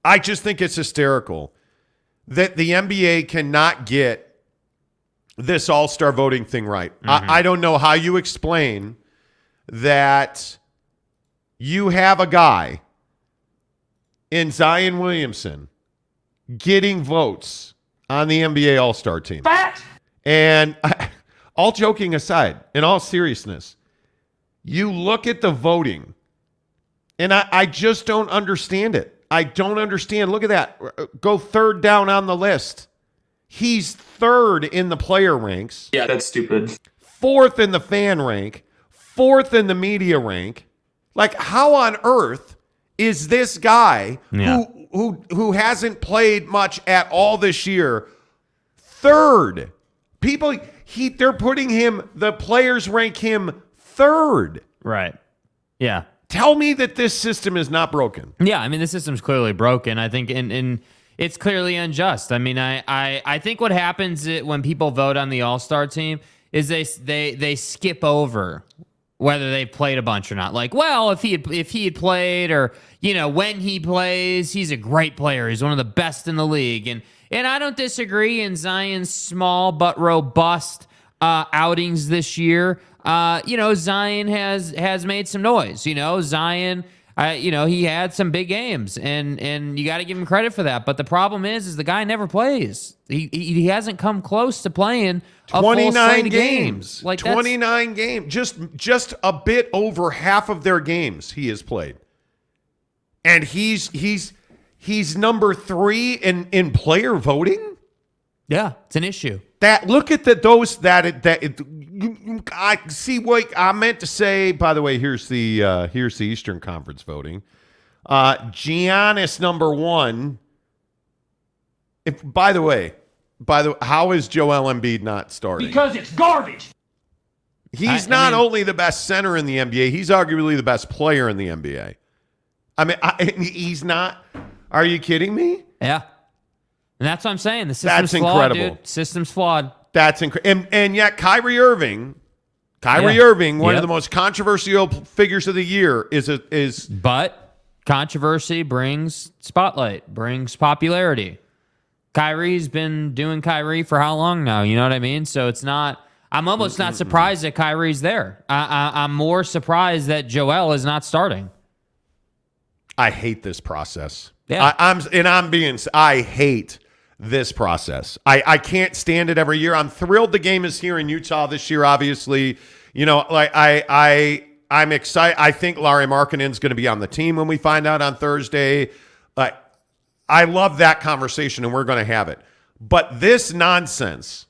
I just think it's hysterical that the NBA cannot get this all-star voting thing right. I don't know how you explain that you have a guy in Zion Williamson getting votes on the NBA All-Star team. Fact. And all joking aside, in all seriousness, you look at the voting, and I just don't understand it. I don't understand. Look at that. Go third down on the list. He's third in the player ranks. Yeah, that's stupid. Fourth in the fan rank. Fourth in the media rank. Like, how on earth is this guy who hasn't played much at all this year third? People, they're putting him, the players rank him third. Right. Yeah. Tell me that this system is not broken. Yeah, I mean, the system's clearly broken. I think and it's clearly unjust. I mean, I think what happens when people vote on the All-Star team is they skip over whether they played a bunch or not. Like, well, if he had played, or when he plays, he's a great player. He's one of the best in the league. And I don't disagree in Zion's small but robust outings this year. Zion has made some noise. Zion, he had some big games, and you got to give him credit for that. But the problem is the guy never plays. He hasn't come close to playing a 29 full slate of games. Like 29 games. Just a bit over half of their games he has played. And he's number 3 in player voting? Yeah, it's an issue. Look at I see what I meant to say. By the way, here's the Eastern Conference voting. Giannis number 1. By the way, how is Joel Embiid not starting? Because it's garbage. He's not only the best center in the NBA, he's arguably the best player in the NBA. I mean, he's not. Are you kidding me? Yeah. And that's what I'm saying. The system's That's flawed, incredible. dude. System's flawed. That's incredible. And yet Kyrie Irving, one of the most controversial figures of the year, is. But controversy brings spotlight, brings popularity. Kyrie's been doing Kyrie for how long now? You know what I mean? So it's not. I'm almost not surprised that Kyrie's there. I'm more surprised that Joel is not starting. I hate this process. Yeah. I hate this process. I can't stand it every year. I'm thrilled the game is here in Utah this year, obviously. I'm excited. I think Lauri Markkanen's going to be on the team when we find out on Thursday. I love that conversation, and we're going to have it. But this nonsense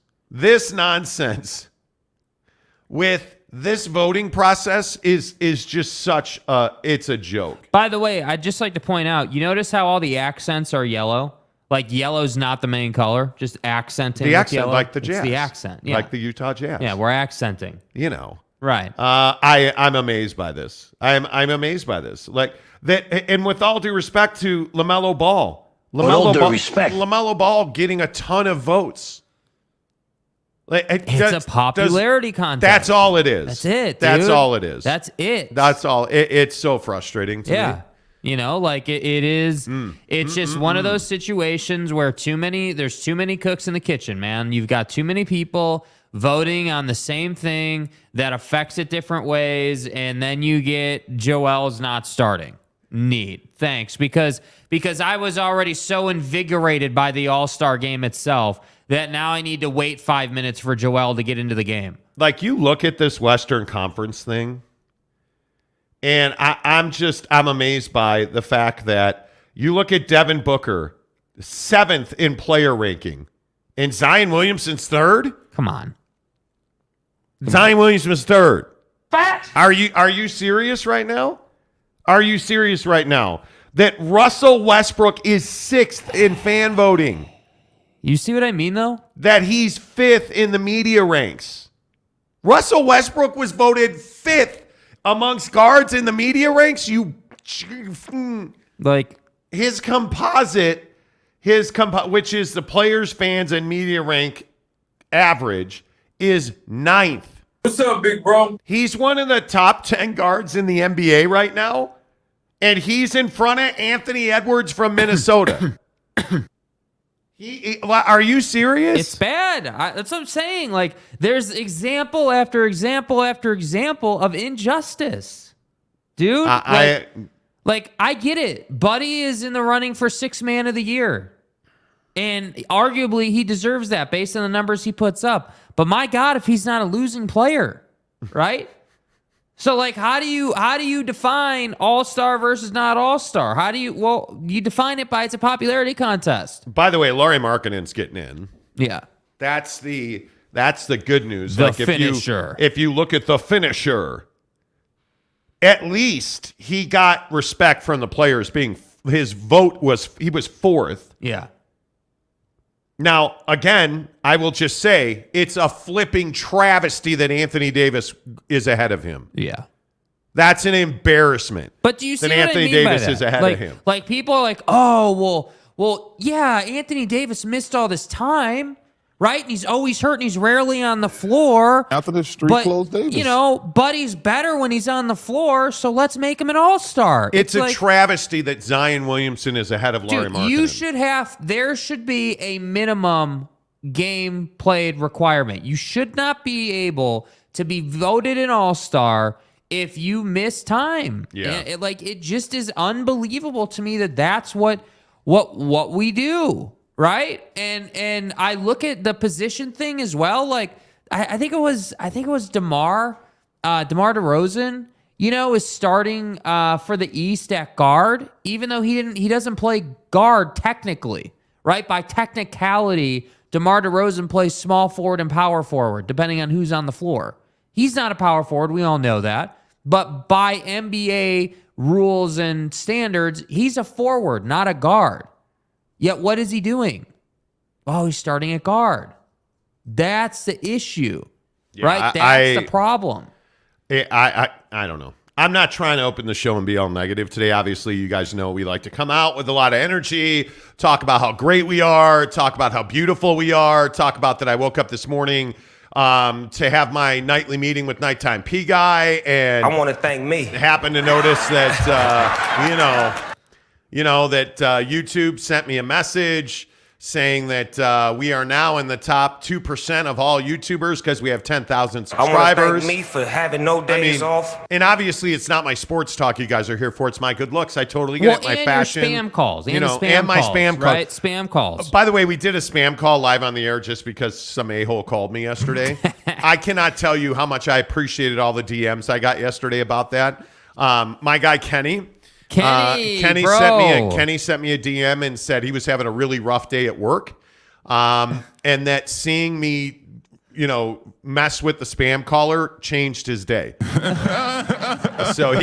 with this voting process is just such it's a joke. By the way, I'd just like to point out, you notice how all the accents are yellow? Like yellow's not the main color, just accenting. The accent, yellow. like the Jazz. It's the accent, yeah. Like the Utah Jazz. Yeah, we're accenting. Right. I'm amazed by this. I'm amazed by this. Like that, and with all due respect to LaMelo Ball, LaMelo Ball getting a ton of votes. Like, it's a popularity contest. That's all it is. That's it, dude. That's all it is. That's it. That's all. It's so frustrating to me. Yeah. It is. It's just one of those situations where there's too many cooks in the kitchen, man. You've got too many people voting on the same thing that affects it different ways, and then you get Joel's not starting. Neat. Thanks. Because I was already so invigorated by the All-Star game itself that now I need to wait 5 minutes for Joel to get into the game. Like, you look at this Western Conference thing, and I'm amazed by the fact that you look at Devin Booker, 7th in player ranking, and Zion Williamson's 3rd? Come on. Zion Williamson's 3rd. Fact. Are you serious right now? Are you serious right now that Russell Westbrook is 6th in fan voting? You see what I mean, though? That he's 5th in the media ranks. Russell Westbrook was voted 5th amongst guards in the media ranks. Like his composite, which is the players, fans, and media rank average, is 9th. What's up, big bro? He's one of the top 10 guards in the NBA right now. and he's in front of Anthony Edwards from Minnesota. Are you serious? It's bad. That's what I'm saying. Like, there's example after example after example of injustice, dude. I get it. Buddy is in the running for 6th man of the year. And arguably, he deserves that based on the numbers he puts up. But my God, if he's not a losing player, right? So, like, how do you define all-star versus not all-star? You define it by it's a popularity contest. By the way, Lauri Markkanen's getting in. Yeah, that's the good news. The finisher. If you look at the finisher, at least he got respect from the players. His vote was 4th. Yeah. Now, again, I will just say it's a flipping travesty that Anthony Davis is ahead of him. Yeah. That's an embarrassment. But do you see that what Anthony I mean Davis by that? is ahead of him? Like, people are like, oh, well, yeah, Anthony Davis missed all this time, right? And he's always hurt and he's rarely on the floor. After the street closed Davis. You know, Buddy's better when he's on the floor, so let's make him an all-star. It's a travesty that Zion Williamson is ahead of Lauri Markkanen. There should be a minimum game played requirement. You should not be able to be voted an all-star if you miss time. Yeah. It just is unbelievable to me that that's what we do. Right. And I look at the position thing as well. Like, I think it was DeMar DeRozan, is starting for the East at guard, even though he doesn't play guard technically, right? By technicality, DeMar DeRozan plays small forward and power forward, depending on who's on the floor. He's not a power forward. We all know that. But by NBA rules and standards, he's a forward, not a guard. Yet what is he doing? Oh, he's starting at guard. That's the issue, right? That's the problem. I don't know. I'm not trying to open the show and be all negative today. Obviously, you guys know we like to come out with a lot of energy, talk about how great we are, talk about how beautiful we are, talk about that I woke up this morning to have my nightly meeting with Nighttime P Guy, and I want to thank me. Happened to notice that that YouTube sent me a message saying that we are now in the top 2% of all YouTubers because we have 10,000 subscribers. I want to thank me for having no days off. And obviously, it's not my sports talk you guys are here for. It's my good looks. I totally get it. My fashion. Your spam calls. And my spam calls. Right? Spam calls. By the way, we did a spam call live on the air just because some a-hole called me yesterday. I cannot tell you how much I appreciated all the DMs I got yesterday about that. My guy, Kenny Kenny sent me a DM and said he was having a really rough day at work, and that seeing me, mess with the spam caller changed his day. So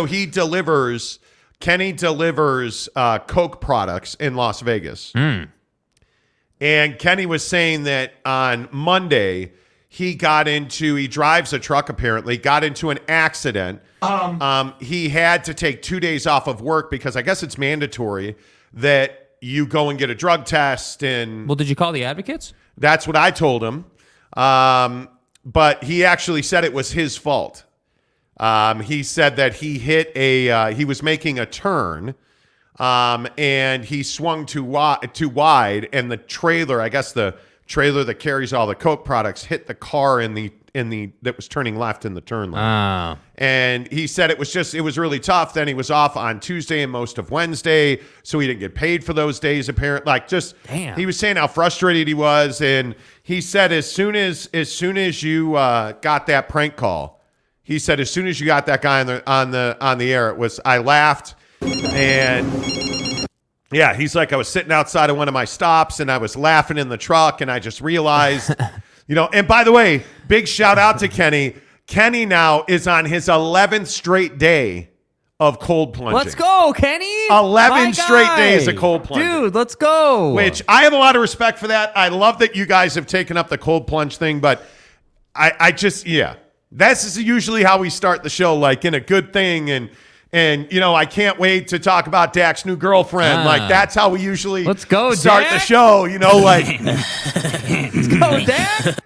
he delivers. Kenny delivers Coke products in Las Vegas, and Kenny was saying that on Monday he drives a truck, apparently got into an accident. He had to take 2 days off of work because I guess it's mandatory that you go and get a drug test. And well, did you call the advocates? That's what I told him. But he actually said it was his fault. He said that he was making a turn, and he swung too wide, and the trailer, I guess the trailer that carries all the Coke products, hit the car that was turning left in the turn lane. And he said it was really tough. Then he was off on Tuesday and most of Wednesday, so he didn't get paid for those days, apparently. Damn. He was saying how frustrated he was, and he said as soon as you got that prank call, he said as soon as you got that guy on the air, I laughed. And yeah, he's like, I was sitting outside of one of my stops and I was laughing in the truck, and I just realized, and by the way, big shout out to Kenny. Kenny now is on his 11th straight day of cold plunging. Let's go, Kenny. 11 straight days of cold plunging. Dude, let's go. Which I have a lot of respect for that. I love that you guys have taken up the cold plunge thing, but this is usually how we start the show, like in a good thing, and I can't wait to talk about Dak's new girlfriend. Like, that's how we usually let's go, start Dak. the show, like. Let's go, Dak.